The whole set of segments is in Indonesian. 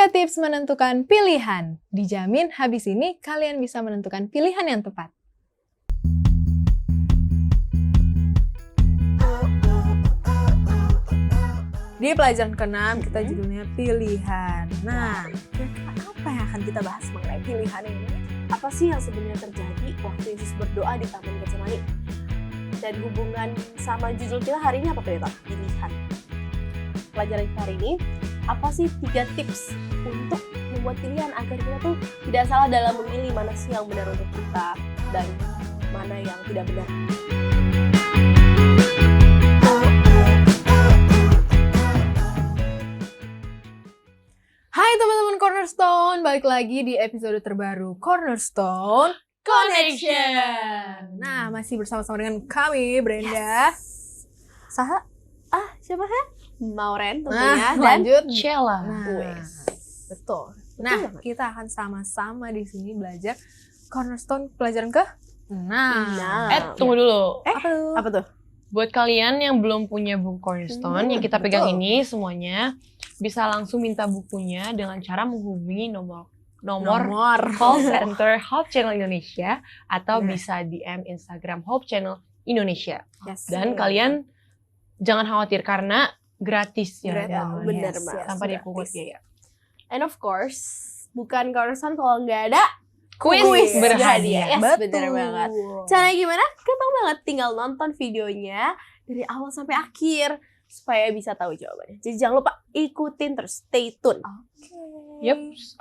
3 tips menentukan pilihan. Dijamin habis ini kalian bisa menentukan pilihan yang tepat. Di pelajaran ke-6 kita judulnya pilihan. Nah, kira-kira apa yang akan kita bahas mengenai pilihan ini? Apa sih yang sebenarnya terjadi waktu Yesus berdoa di Taman Getsemani? Dan hubungan sama judul kita hari ini apa Pendeta? Pilihan. Pelajaran kita hari ini, apa sih 3 tips untuk membuat pilihan agar kita tuh tidak salah dalam memilih mana sih yang benar untuk kita dan mana yang tidak benar. Hai teman-teman Cornerstone, balik lagi di episode terbaru Cornerstone Connection. Nah, masih bersama-sama dengan kami, Brenda. Saha? Siapa ya? Mauren Nah, tentunya dan lanjut. Sheila. Nah, betul. Nah, kita akan sama-sama di sini belajar Cornerstone pelajaran ke-6. Tunggu dulu. Apa tuh? Buat kalian yang belum punya buku Cornerstone, yang kita pegang ini semuanya, bisa langsung minta bukunya dengan cara menghubungi nomor call center Hope Channel Indonesia atau bisa DM Instagram Hope Channel Indonesia. Yes. Dan kalian jangan khawatir karena gratis ya. Bener banget. Tanpa dipungut biaya. And of course, bukan Cornerstone kalau nggak ada Kuis berhadiah. Yes, bener banget. Caranya gimana? Gampang banget, tinggal nonton videonya dari awal sampai akhir supaya bisa tahu jawabannya. Jadi jangan lupa ikutin terus, stay tune.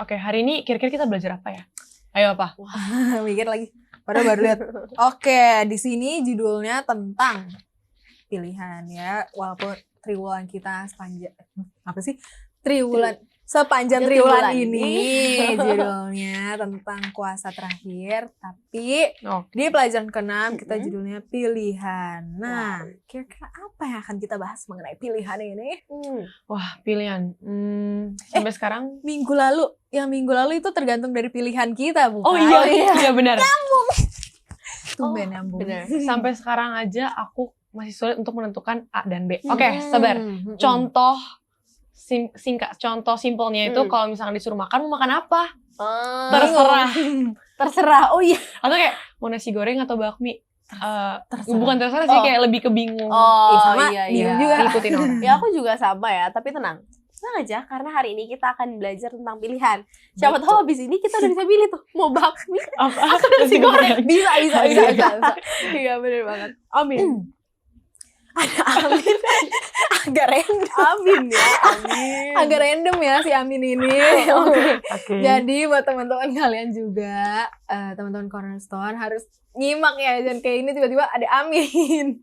Oke, hari ini kira-kira kita belajar apa ya? Ayo apa? Mikir lagi. Padahal baru lihat. Oke, di sini judulnya tentang pilihan ya. Walaupun triwulan kita sepanjang sepanjang triwulan ini judulnya tentang kuasa terakhir, tapi di pelajaran ke-6 kita judulnya pilihan. Nah, kira-kira apa yang akan kita bahas mengenai pilihan ini? Wah, pilihan. Sampai sekarang Minggu lalu itu tergantung dari pilihan kita, bukan? Oh iya benar. Tumben nyambung. Bener. Sampai sekarang aja aku masih sulit untuk menentukan A dan B. Oke, sabar. Contoh singkat, contoh simpelnya itu kalau misalnya disuruh makan, mau makan apa? Terserah. Oh iya. Atau kayak mau nasi goreng atau bakmi? Bukan terserah sih, kayak lebih ke bingung. Iya. juga. Ikutin orang. Ya aku juga sama ya, tapi tenang aja karena hari ini kita akan belajar tentang pilihan. Siapa tahu habis ini kita udah bisa pilih tuh mau bakmi atau nasi goreng. Bisa. Iya bener banget. Amin. Amin. Agak random. Agak random ya si Amin ini. Oke. Jadi buat teman-teman kalian juga, teman-teman Cornerstone harus nyimak ya, jangan kayak ini tiba-tiba ada Amin.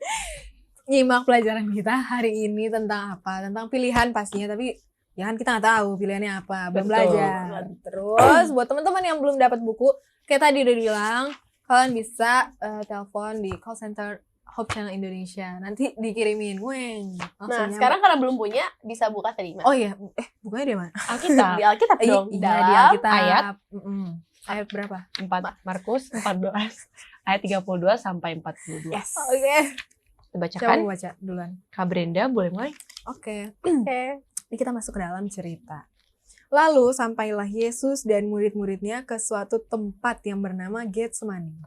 Nyimak pelajaran kita hari ini tentang apa? Tentang pilihan pastinya, tapi ya kan kita nggak tahu pilihannya apa, belum belajar. Terus buat teman-teman yang belum dapat buku, kayak tadi udah bilang, kalian bisa telepon di call center Hope Channel Indonesia. Nanti dikirimin. Nah, sekarang karena belum punya, bisa buka tadi. Oh iya, bukunya di mana? Alkitab. Di Alkitab dong. Iya, Dalam di Alkitab. ayat. Ayat berapa? 4 Markus 14 ayat 32 sampai 42. Yes. Oke. Kita Siapa bacakan. mau baca duluan? Kak Brenda boleh mulai? Oke. Ini kita masuk ke dalam cerita. Lalu sampailah Yesus dan murid-muridnya ke suatu tempat yang bernama Getsemani.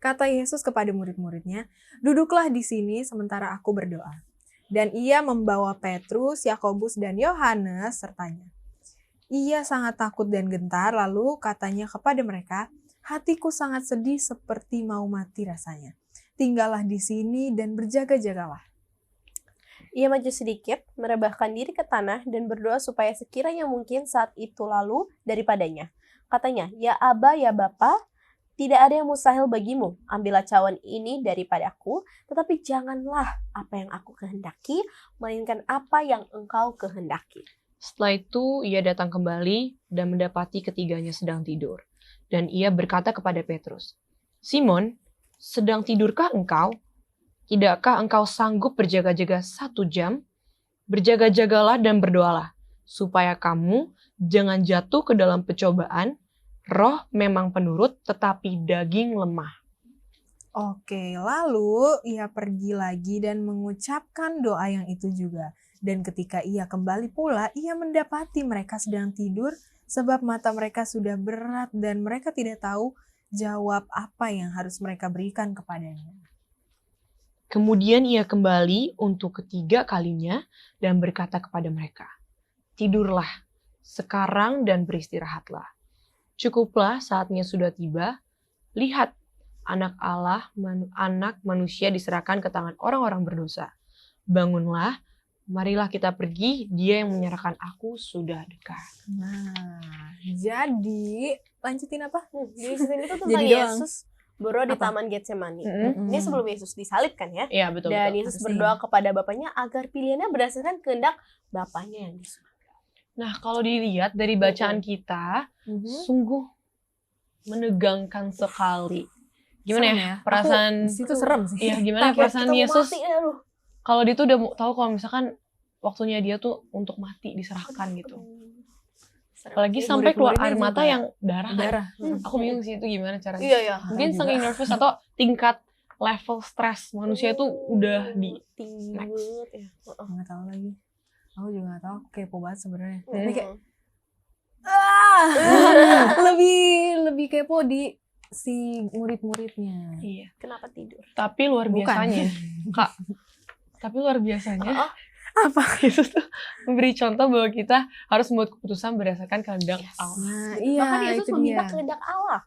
Kata Yesus kepada murid-muridnya, "Duduklah di sini sementara aku berdoa." Dan ia membawa Petrus, Yakobus, dan Yohanes sertanya. Ia sangat takut dan gentar, lalu katanya kepada mereka, "Hatiku sangat sedih seperti mau mati rasanya. Tinggallah di sini dan berjaga-jagalah." Ia maju sedikit, merebahkan diri ke tanah dan berdoa supaya sekiranya mungkin saat itu lalu daripadanya. Katanya, "Ya Aba, ya Bapa, tidak ada yang mustahil bagimu. Ambillah cawan ini daripadaku, tetapi janganlah apa yang aku kehendaki, melainkan apa yang engkau kehendaki." Setelah itu ia datang kembali dan mendapati ketiganya sedang tidur. Dan ia berkata kepada Petrus, "Simon, sedang tidurkah engkau? Tidakkah engkau sanggup berjaga-jaga 1 jam? Berjaga-jagalah dan berdoalah, supaya kamu jangan jatuh ke dalam pencobaan. Roh memang penurut, tetapi daging lemah." Oke, lalu ia pergi lagi dan mengucapkan doa yang itu juga. Dan ketika ia kembali pula, ia mendapati mereka sedang tidur sebab mata mereka sudah berat dan mereka tidak tahu jawab apa yang harus mereka berikan kepadanya. Kemudian ia kembali untuk ketiga kalinya dan berkata kepada mereka, "Tidurlah sekarang dan beristirahatlah. Cukuplah saatnya sudah tiba. Lihat, anak manusia diserahkan ke tangan orang-orang berdosa. Bangunlah, marilah kita pergi, dia yang menyerahkan aku sudah dekat." Nah, jadi lanjutin apa? Di sini itu tentang Jadi doang. Yesus berdoa di Apa? Taman Getsemani. Mm-mm. Ini sebelum Yesus disalib kan ya? Iya, betul. Dan betul. Yesus Harusnya. berdoa kepada Bapaknya agar pilihannya berdasarkan kehendak Bapaknya yang di surga. Nah, kalau dilihat dari bacaan kita, sungguh menegangkan sekali. Gimana Serem ya? Perasaan Aku di situ serem sih. Iya, gimana Takut perasaan kita mau Yesus mati, aduh. kalau dia tuh udah tahu kalau misalkan waktunya dia tuh untuk mati diserahkan gitu. Serem. Apalagi Jadi sampai keluar murid-muridnya air mata juga yang darah. kan. Darah. Aku bingung sih itu gimana caranya. Iya, iya. Mungkin Juga. saking nervous atau tingkat level stres manusia itu udah di tinggi max. banget ya. Nggak tahu lagi. Aku juga nggak tahu. Aku kepo banget sebenarnya. Hmm. Ini kayak Hmm. lebih kepo di si murid-muridnya. Iya. Kenapa tidur? Tapi luar Bukan. biasanya, Kak. Tapi luar biasanya Apa? Yesus tuh memberi contoh bahwa kita harus membuat keputusan berdasarkan kehendak Yes. Allah. Nah, Bahkan iya Yesus itu meminta dia. kehendak Allah.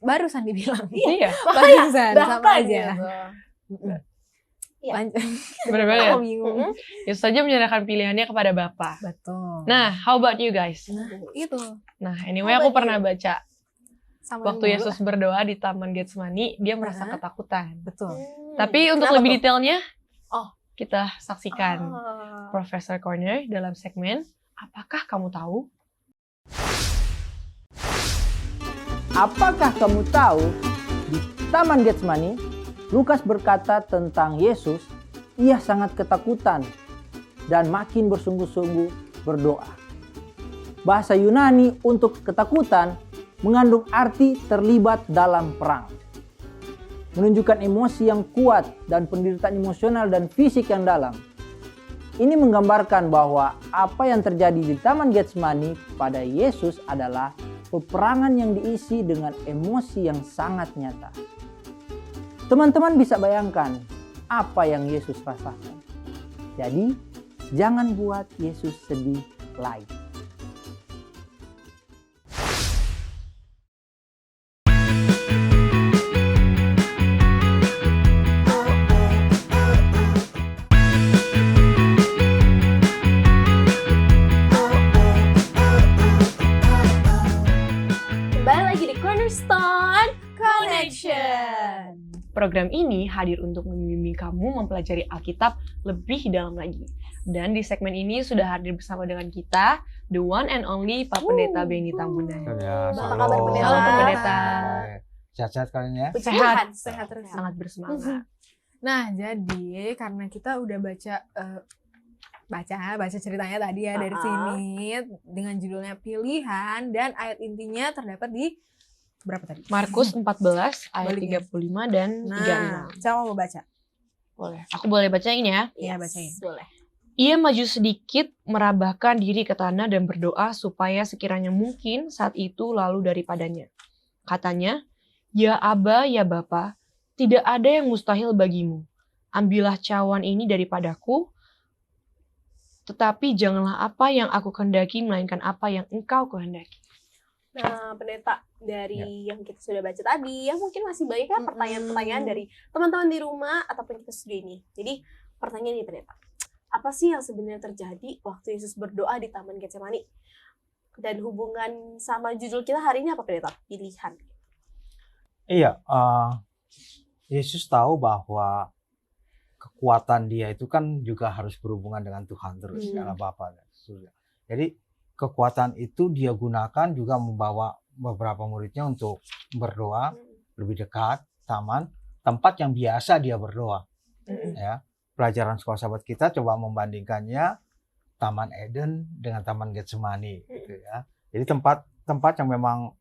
Barusan dibilang. Iya, Barusan sama Bahkan aja. gitu. Mm-mm. Iya. Lanjut. benar-benar ya. Aku bingung. Mm-mm. Yesus saja menyerahkan pilihannya kepada Bapa. Betul. Nah, how about you guys? Nah, itu Nah, anyway aku pernah baca sama waktu dulu. Yesus berdoa di Taman Getsemani, dia merasa Uh-huh. ketakutan. Betul. Tapi untuk Kenapa lebih tuh? detailnya, Oh. kita saksikan Ah. Profesor Corner dalam segmen Apakah Kamu Tahu? Apakah kamu tahu di Taman Getsemani, Lukas berkata tentang Yesus, ia sangat ketakutan dan makin bersungguh-sungguh berdoa. Bahasa Yunani untuk ketakutan mengandung arti terlibat dalam perang. Menunjukkan emosi yang kuat dan penderitaan emosional dan fisik yang dalam. Ini menggambarkan bahwa apa yang terjadi di Taman Getsemani pada Yesus adalah peperangan yang diisi dengan emosi yang sangat nyata. Teman-teman bisa bayangkan apa yang Yesus rasakan. Jadi, jangan buat Yesus sedih lagi. Kembali lagi di Cornerstone Connection. Program ini hadir untuk membimbing kamu mempelajari Alkitab lebih dalam lagi. Dan di segmen ini sudah hadir bersama dengan kita, the one and only Pak Pendeta Benny Tambunan. Ya, Apa kabar, Pendeta? Halo, Pak Pendeta. Sehat-sehat kalian ya. Puji Sehat. Tuhan, Sehat terus. Sangat bersemangat. Nah, jadi karena kita udah baca ceritanya tadi ya dari sini dengan judulnya Pilihan dan ayat intinya terdapat di berapa tadi? Markus 14 ayat Balik ya. 35 dan Nah, 36. siapa mau baca? Boleh. Aku boleh bacain ya. Iya, Yes, bacain. Boleh. Ia maju sedikit, merabahkan diri ke tanah dan berdoa supaya sekiranya mungkin saat itu lalu daripadanya. Katanya, "Ya Aba, ya Bapa, tidak ada yang mustahil bagimu. Ambillah cawan ini daripadaku, tetapi janganlah apa yang aku kehendaki, melainkan apa yang engkau kehendaki." Nah, Pendeta, dari yang kita sudah baca tadi, yang mungkin masih banyak kan pertanyaan-pertanyaan dari teman-teman di rumah ataupun kita studio ini. Jadi, pertanyaan nih, Pendeta. Apa sih yang sebenarnya terjadi waktu Yesus berdoa di Taman Getsemani? Dan hubungan sama judul kita hari ini apa, Pendeta? Pilihan. Iya, Yesus tahu bahwa kekuatan dia itu kan juga harus berhubungan dengan Tuhan terus, karena Bapa dan Surga. Jadi kekuatan itu dia gunakan juga membawa beberapa muridnya untuk berdoa lebih dekat taman, tempat yang biasa dia berdoa. Ya, pelajaran sekolah sahabat kita coba membandingkannya Taman Eden dengan Taman Getsemani, gitu ya. Jadi tempat yang memang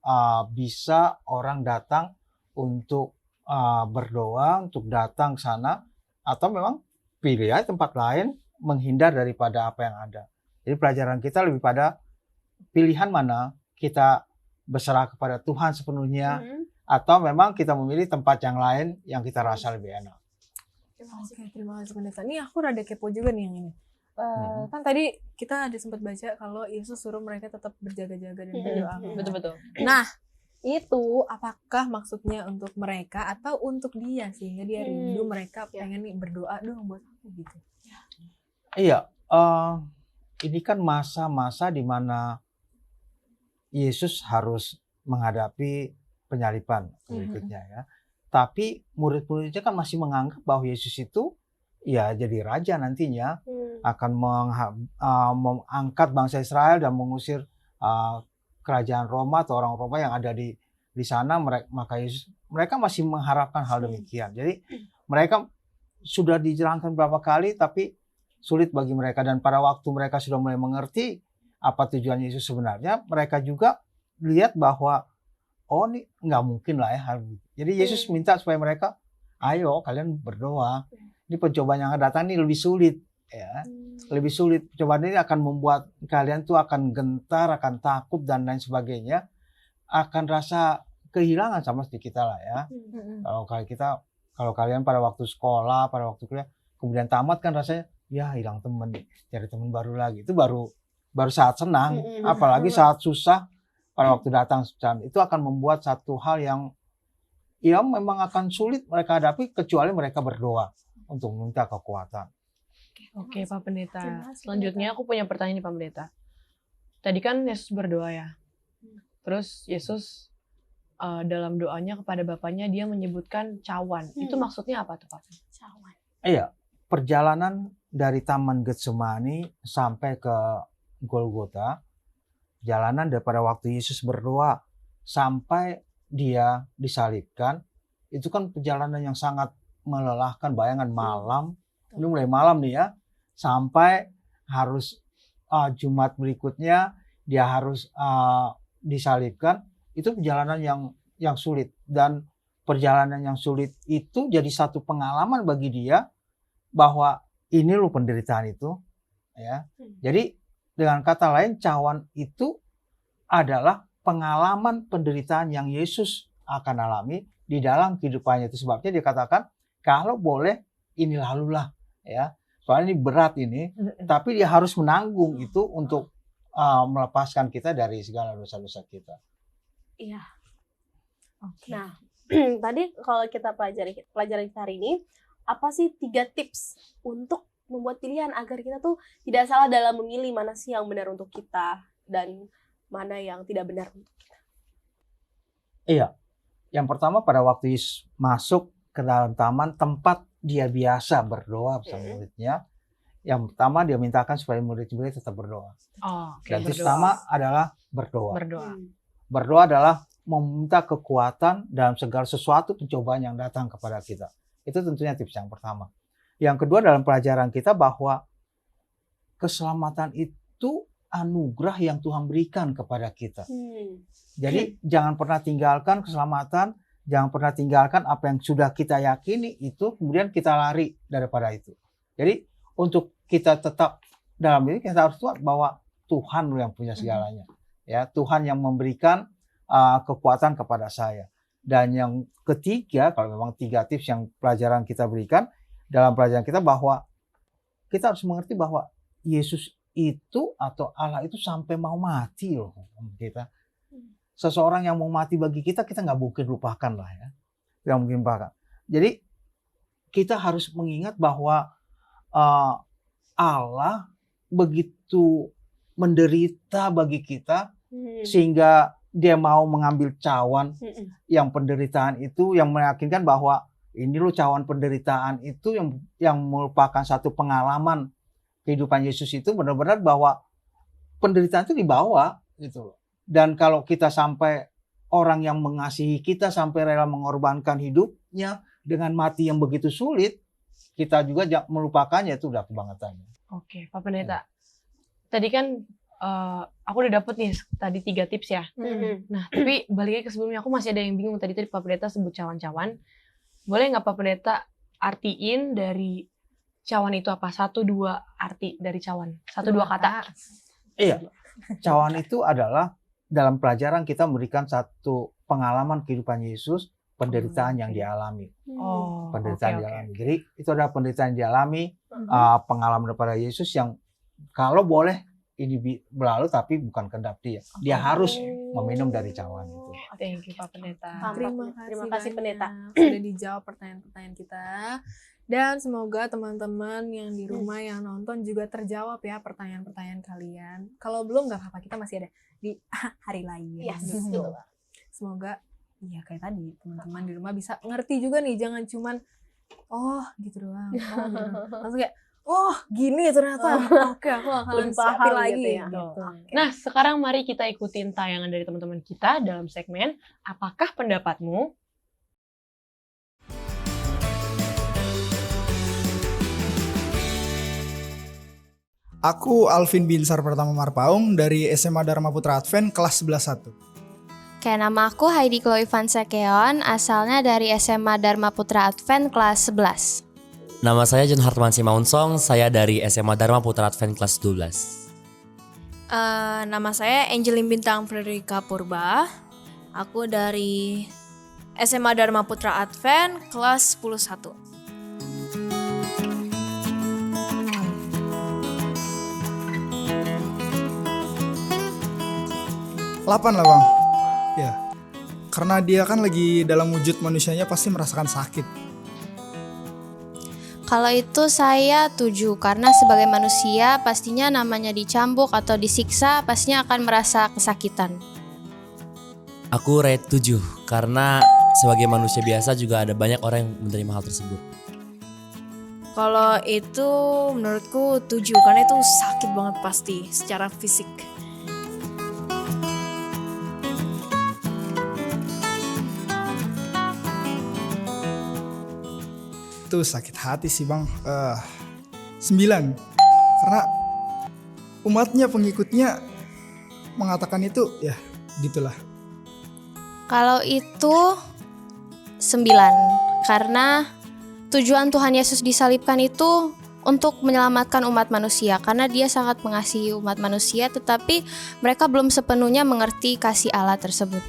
bisa orang datang untuk berdoa, untuk datang ke sana, atau memang pilih ya tempat lain, menghindar daripada apa yang ada. Jadi pelajaran kita lebih pada pilihan mana kita berserah kepada Tuhan sepenuhnya, Mhm. atau memang kita memilih tempat yang lain yang kita rasa lebih enak. Oke, terima kasih pendeta. Nih aku rada kepo juga nih yang ini. Kan tadi kita ada sempat baca kalau Yesus suruh mereka tetap berjaga-jaga dan berdoa. Betul-betul. Nah, itu apakah maksudnya untuk mereka atau untuk dia sehingga dia rindu mereka Ya. pengen nih berdoa dong buat aku gitu. Iya, ini kan masa-masa di mana Yesus harus menghadapi penyaliban berikutnya ya. Tapi murid-muridnya kan masih menganggap bahwa Yesus itu ya jadi raja nantinya, akan mengangkat bangsa Israel dan mengusir kerajaan Roma atau orang Roma yang ada di sana. Mereka masih mengharapkan hal demikian. Jadi mereka sudah dijelaskan beberapa kali tapi sulit bagi mereka, dan pada waktu mereka sudah mulai mengerti apa tujuan Yesus sebenarnya, mereka juga lihat bahwa oh ini nggak mungkin lah ya hal itu. Jadi Yesus minta supaya mereka, ayo kalian berdoa. Ini pencobaan yang akan datang ini lebih sulit ya. Lebih sulit. Cobaan ini akan membuat kalian tuh akan gentar, akan takut dan lain sebagainya. Akan rasa kehilangan sama seperti kita lah ya. Kalau kalian pada waktu sekolah, pada waktu kuliah, kemudian tamat kan rasanya ya hilang temen, cari temen baru lagi. Itu baru saat senang, apalagi saat susah pada waktu datang. Itu akan membuat satu hal yang ya memang akan sulit mereka hadapi kecuali mereka berdoa untuk meminta kekuatan. Oke, Pak Pendeta. Selanjutnya aku punya pertanyaan nih, Pak Pendeta. Tadi kan Yesus berdoa ya. Terus Yesus dalam doanya kepada Bapaknya dia menyebutkan cawan. Itu maksudnya apa tuh, Pak? Cawan. Iya, perjalanan dari Taman Getsemani sampai ke Golgota, jalanan daripada waktu Yesus berdoa sampai dia disalibkan, itu kan perjalanan yang sangat melelahkan. Bayangan malam, ini mulai malam nih ya, sampai harus Jumat berikutnya dia harus disalibkan. Itu perjalanan yang sulit, dan perjalanan yang sulit itu jadi satu pengalaman bagi dia bahwa ini loh penderitaan itu ya. Jadi dengan kata lain, cawan itu adalah pengalaman penderitaan yang Yesus akan alami di dalam kehidupannya. Itu sebabnya dia katakan kalau boleh ini lalulah ya. Soalnya ini berat ini, tapi dia harus menanggung itu untuk melepaskan kita dari segala dosa-dosa kita. Iya. Oke. Nah, tadi kalau kita pelajaran kita hari ini, apa sih 3 tips untuk membuat pilihan agar kita tuh tidak salah dalam memilih mana sih yang benar untuk kita dan mana yang tidak benar untuk kita? Iya. Yang pertama, pada waktu Yesus masuk ke dalam taman tempat dia biasa berdoa bersama muridnya, yang pertama dia mintakan supaya murid-murid tetap berdoa. Dan itu pertama adalah berdoa. Berdoa adalah meminta kekuatan dalam segala sesuatu pencobaan yang datang kepada kita. Itu tentunya tips yang pertama. Yang kedua, dalam pelajaran kita bahwa keselamatan itu anugerah yang Tuhan berikan kepada kita. Jadi jangan pernah tinggalkan keselamatan, jangan pernah tinggalkan apa yang sudah kita yakini itu, kemudian kita lari daripada itu. Jadi untuk kita tetap dalam ini, kita harus tahu bahwa Tuhan yang punya segalanya. Ya, Tuhan yang memberikan kekuatan kepada saya. Dan yang ketiga, kalau memang 3 tips yang pelajaran kita berikan dalam pelajaran kita, bahwa kita harus mengerti bahwa Yesus itu atau Allah itu sampai mau mati loh kita. Seseorang yang mau mati bagi kita nggak mungkin lupakan lah ya. Tidak mungkin lupakan. Jadi kita harus mengingat bahwa Allah begitu menderita bagi kita sehingga dia mau mengambil cawan yang penderitaan itu, yang meyakinkan bahwa ini loh cawan penderitaan itu yang merupakan satu pengalaman kehidupan Yesus itu, benar-benar bahwa penderitaan itu dibawa gitu loh. Dan kalau kita sampai orang yang mengasihi kita sampai rela mengorbankan hidupnya dengan mati yang begitu sulit, kita juga melupakannya, itu udah kebangetannya. Oke, Pak Pendeta. Tadi kan aku udah dapet nih tadi 3 tips ya. Nah, tapi baliknya ke sebelumnya, aku masih ada yang bingung. Tadi Pak Pendeta sebut cawan-cawan. Boleh nggak Pak Pendeta artiin dari cawan itu apa? 1-2 arti dari cawan. 1-2 kata. Iya, cawan itu adalah dalam pelajaran kita memberikan satu pengalaman kehidupan Yesus, penderitaan yang dialami. Oh, Penderitaan oke, oke. dialami. Jadi itu adalah penderitaan yang dialami, pengalaman daripada Yesus yang kalau boleh ini berlalu tapi bukan kehendak dia. Dia harus meminum dari cawan itu. Thank you Pak Pendeta. Terima kasih, Pendeta. Sudah dijawab pertanyaan-pertanyaan kita. Dan semoga teman-teman yang di rumah yang nonton juga terjawab ya pertanyaan-pertanyaan kalian. Kalau belum nggak apa-apa, kita masih ada di hari lain. Yes, Gitu. betul. Semoga ya kayak tadi teman-teman di rumah bisa ngerti juga nih, jangan cuman oh gitu doang. Oh, gitu. Langsung kayak oh gini ternyata. Oke, aku akan Lebih paham siapin lagi gitu ya. gitu. Oke. Nah, sekarang mari kita ikutin tayangan dari teman-teman kita dalam segmen Apakah Pendapatmu? Aku Alvin Binsar Pertama Marpaung dari SMA Dharma Putra Advent kelas 11-1. Oke, nama aku Heidi Chloe Van Sekeon, asalnya dari SMA Dharma Putra Advent kelas 11. Nama saya John Hartman Simaunsong, saya dari SMA Dharma Putra Advent kelas 12. Nama saya Angelin Bintang Frederika Purba. Aku dari SMA Dharma Putra Advent kelas 11-1. Delapan lah bang. Ya, karena dia kan lagi dalam wujud manusianya pasti merasakan sakit. Kalau itu saya 7, karena sebagai manusia pastinya namanya dicambuk atau disiksa pastinya akan merasa kesakitan. Aku rate 7 karena sebagai manusia biasa juga ada banyak orang yang menerima hal tersebut. Kalau itu menurutku 7 karena itu sakit banget pasti secara fisik. Itu sakit hati sih bang. 9, karena umatnya pengikutnya mengatakan itu ya gitulah. Kalau itu 9, karena tujuan Tuhan Yesus disalibkan itu untuk menyelamatkan umat manusia, karena dia sangat mengasihi umat manusia, tetapi mereka belum sepenuhnya mengerti kasih Allah tersebut.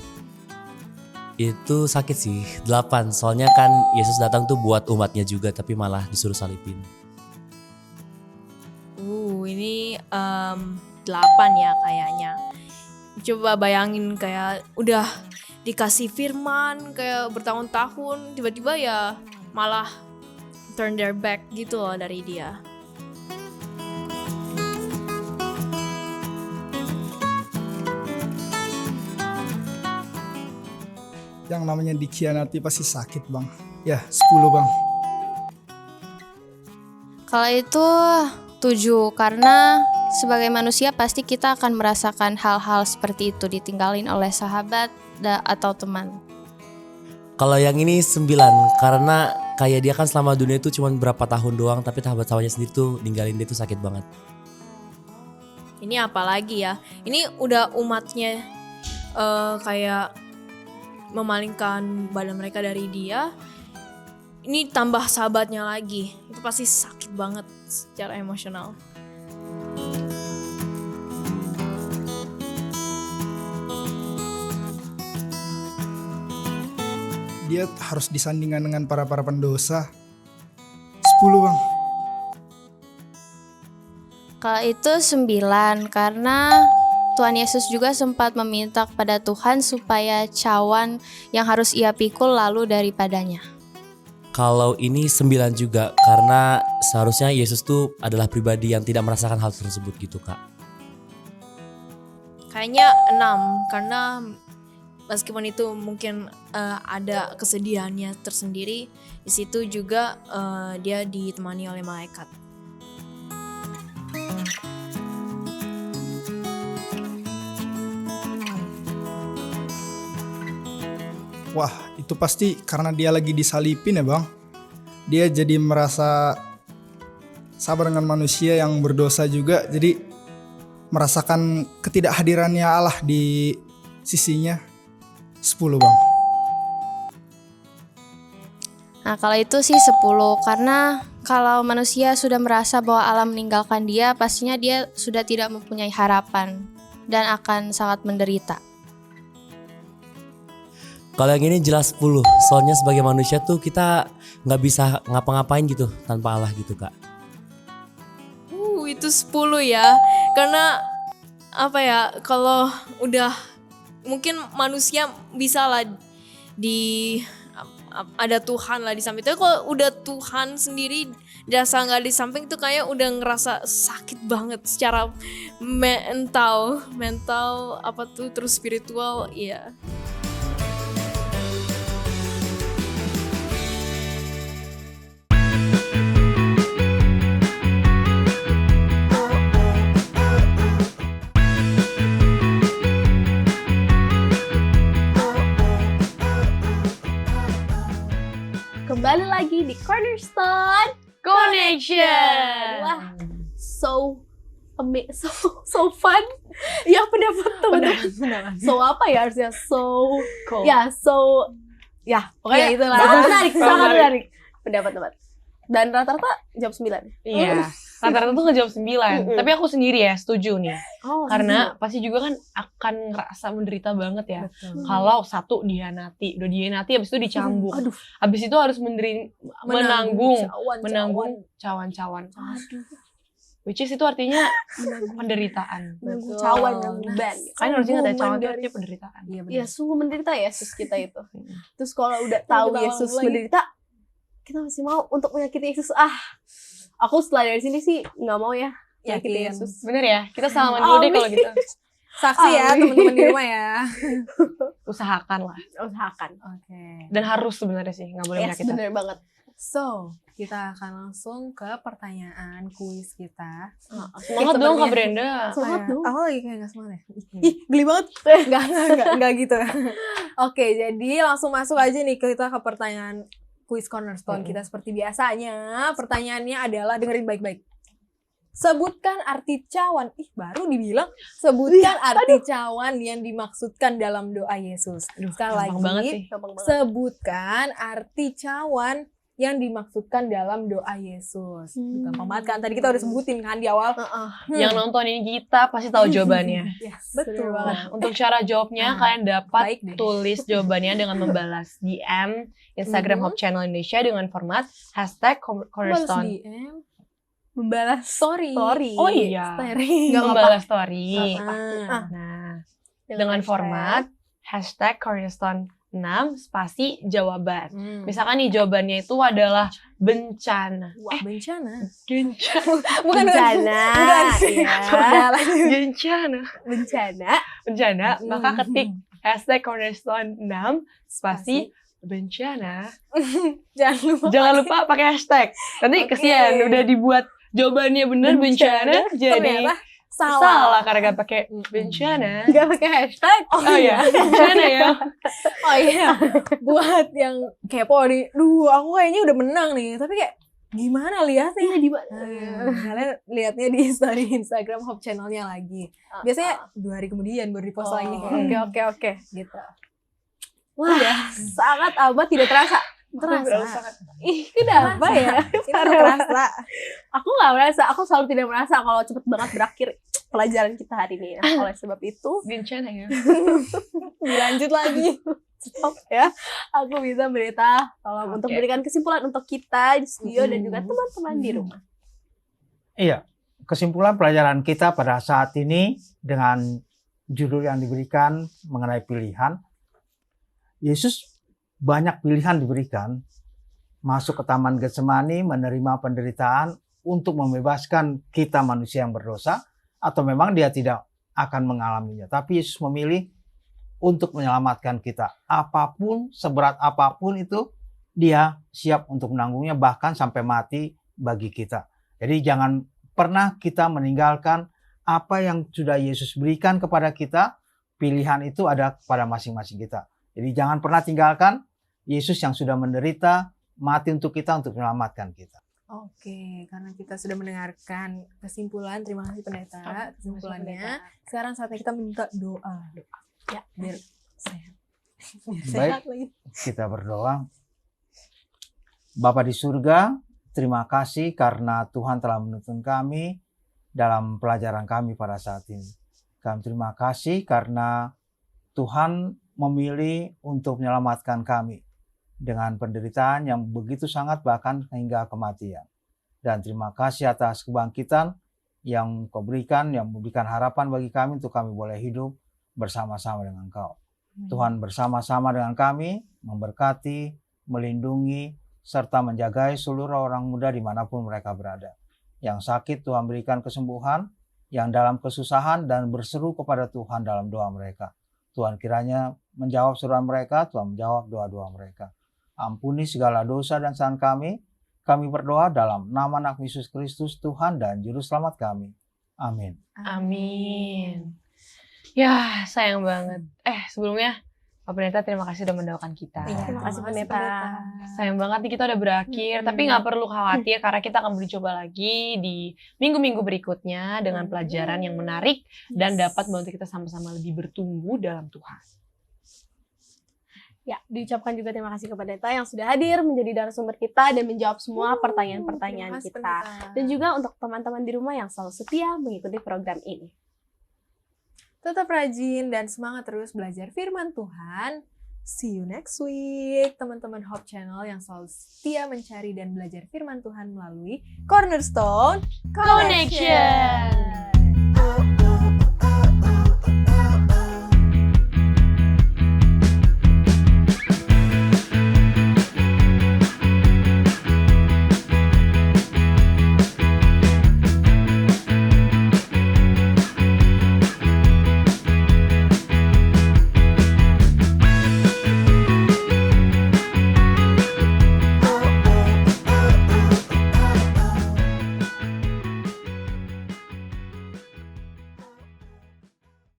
Itu sakit sih, 8. Soalnya kan Yesus datang tuh buat umatnya juga tapi malah disuruh salibin. Ini 8 ya kayaknya. Coba bayangin kayak udah dikasih firman kayak bertahun-tahun, tiba-tiba ya malah turn their back gitu loh dari dia. Yang namanya dikhianati pasti sakit bang. Ya 10 bang. Kalau itu 7, karena sebagai manusia pasti kita akan merasakan hal-hal seperti itu, ditinggalin oleh sahabat atau teman. Kalau yang ini 9 karena kayak dia kan selama dunia itu cuma berapa tahun doang tapi sahabat-sahabatnya sendiri tuh ninggalin dia tuh sakit banget. Ini apalagi ya, ini udah umatnya kayak memalingkan badan mereka dari dia. Ini tambah sahabatnya lagi, itu pasti sakit banget secara emosional. Dia harus disandingkan dengan para pendosa. 10 bang. Kalau itu 9, karena Tuhan Yesus juga sempat meminta kepada Tuhan supaya cawan yang harus ia pikul lalu daripadanya. Kalau ini 9 juga karena seharusnya Yesus tuh adalah pribadi yang tidak merasakan hal tersebut gitu kak. Kayaknya 6, karena meskipun itu mungkin ada kesedihannya tersendiri, di situ juga dia ditemani oleh malaikat. Wah itu pasti karena dia lagi disalipin ya bang. Dia jadi merasa sabar dengan manusia yang berdosa juga. Jadi merasakan ketidakhadirannya Allah di sisinya. 10 bang. Nah kalau itu sih 10, karena kalau manusia sudah merasa bahwa Allah meninggalkan dia, pastinya dia sudah tidak mempunyai harapan dan akan sangat menderita. Kalau yang ini jelas 10. Soalnya sebagai manusia tuh kita nggak bisa ngapa-ngapain gitu tanpa Allah gitu Kak. Itu 10 ya. Karena apa ya, kalau udah mungkin manusia bisa lah ada Tuhan lah di samping. Tapi kalau udah Tuhan sendiri dirasa nggak di samping tuh kayak udah ngerasa sakit banget secara mental apa tuh, terus spiritual, iya. Kembali lagi di Cornerstone Connection. Wah, so fun. Ya, pendapat teman-teman. So apa ya harusnya? Cool. Ya, pokoknya Ya, itulah. sangat menarik pendapat. Dan rata-rata jam 9. Iya. Rata-rata tuh ngejawab 9. Tapi aku sendiri ya setuju nih. Oh, Karena pasti juga kan akan ngerasa menderita banget ya. Kalau satu dihianati, udah dihianati habis itu dicambuk. Aduh. Habis itu harus menanggung Cawan. cawan-cawan. Aduh. Which is itu artinya penderitaan. Menanggung cawan dan beban. Kan harusnya nggak ada cawan itu artinya penderitaan. Iya Ya, sungguh menderita ya Yesus kita itu. Terus kalau udah Kita tahu ulang Yesus lagi. menderita, kita masih mau untuk menyakiti Yesus. Aku setelah dari sini sih nggak mau ya menyakiti Yakin. Yesus. Bener ya? Kita salaman dulu deh kalau gitu. Saksi ya teman-teman di rumah ya. Usahakan lah. Usahakan. Oke. Dan harus sebenarnya sih, nggak boleh Yes, menyakiti. bener banget. So, kita akan langsung ke pertanyaan kuis kita. Semangat dong Kak Brenda. Semangat dong. Aku lagi kayak gak semangat ya? Ih, geli banget. Enggak gitu. Oke, jadi langsung masuk aja nih kita ke pertanyaan kuis Cornerstone kita seperti biasanya. Pertanyaannya adalah, dengerin baik-baik. Sebutkan arti cawan. Baru dibilang. Sebutkan arti cawan yang dimaksudkan dalam doa Yesus. Sekali gampang banget lagi, sih. Gampang banget. sebutkan arti cawan yang dimaksudkan dalam doa Yesus. Gampang banget kan? Tadi kita udah sebutin kan di awal. Yang nonton ini kita pasti tahu jawabannya. Yes, Betul banget. Nah, untuk cara jawabnya kalian dapat baik deh. tulis jawabannya dengan membalas DM Instagram Hope Channel Indonesia dengan format #Cornerstone. Balas DM. Membalas Story. Oh iya. Story. Nggak apa-apa. Membalas story. Ah. Nah, dengan format #Cornerstone 6 spasi jawaban. Misalkan nih jawabannya itu adalah bencana. Wah, bencana. Bencana. Bukan Bencana. Bukan. Iya. Bencana. Bencana. Maka ketik #Cornerstone 6 spasi bencana. Jangan lupa pakai hashtag. Nanti kesian udah dibuat jawabannya bener bencana, jadi Ternyata salah karena gak pakai bencana. Gak pakai hashtag. Oh iya, bencana ya. Oh iya. Buat yang kepo nih. Aku kayaknya udah menang nih. Tapi kayak gimana lihatnya? Iya, di mana? Kalian lihatnya di story Instagram Hope Channel-nya lagi. Biasanya 2 hari kemudian baru di-post lagi. Oke. Gitu. Wah, sangat amat tidak terasa. Terasa. Kenapa ya? Terasa. Aku nggak merasa. Aku selalu tidak merasa kalau cepet banget berakhir pelajaran kita hari ini. Nah, oleh sebab itu, Bencana ya. Dilanjut lagi. stop ya. Aku bisa berita tolong untuk memberikan kesimpulan untuk kita di studio dan juga teman-teman di rumah. Iya, kesimpulan pelajaran kita pada saat ini dengan judul yang diberikan mengenai pilihan. Yesus banyak pilihan diberikan, masuk ke Taman Getsemani, menerima penderitaan untuk membebaskan kita manusia yang berdosa, atau memang dia tidak akan mengalaminya. Tapi Yesus memilih untuk menyelamatkan kita. Apapun, seberat apapun itu, dia siap untuk menanggungnya, bahkan sampai mati bagi kita. Jadi jangan pernah kita meninggalkan apa yang sudah Yesus berikan kepada kita. Pilihan itu ada pada masing-masing kita. Jadi jangan pernah tinggalkan Yesus yang sudah menderita, mati untuk kita, untuk menyelamatkan kita. Oke, karena kita sudah mendengarkan kesimpulan, terima kasih pendeta kesimpulannya. Sekarang saatnya kita minta doa. Ya, biar sehat. Biar sehat lagi. Kita berdoa. Bapa di surga, terima kasih karena Tuhan telah menuntun kami dalam pelajaran kami pada saat ini. Kami terima kasih karena Tuhan memilih untuk menyelamatkan kami dengan penderitaan yang begitu sangat bahkan hingga kematian. Dan terima kasih atas kebangkitan yang Kau berikan, yang memberikan harapan bagi kami untuk kami boleh hidup bersama-sama dengan Kau. Tuhan bersama-sama dengan kami, memberkati, melindungi, serta menjagai seluruh orang muda dimanapun mereka berada. Yang sakit Tuhan berikan kesembuhan, yang dalam kesusahan dan berseru kepada Tuhan dalam doa mereka. Tuhan kiranya menjawab seruan mereka, Tuhan menjawab doa-doa mereka. Ampuni segala dosa dan kesalahan kami berdoa dalam nama Anak Yesus Kristus, Tuhan dan Juru Selamat kami. Amin. Amin. Ya, sayang banget. Sebelumnya, Pak Pendeta terima kasih sudah mendoakan kita. Terima kasih Pendeta. Sayang banget nih kita udah berakhir, tapi nggak perlu khawatir karena kita akan mencoba lagi di minggu-minggu berikutnya dengan pelajaran yang menarik dan dapat membantu kita sama-sama lebih bertumbuh dalam Tuhan. Ya, diucapkan juga terima kasih kepada Pendeta yang sudah hadir menjadi narasumber kita dan menjawab semua pertanyaan-pertanyaan terima kasih, kita. Pendeta. Dan juga untuk teman-teman di rumah yang selalu setia mengikuti program ini. Tetap rajin dan semangat terus belajar firman Tuhan. See you next week, teman-teman Hope Channel yang selalu setia mencari dan belajar firman Tuhan melalui Cornerstone Connection.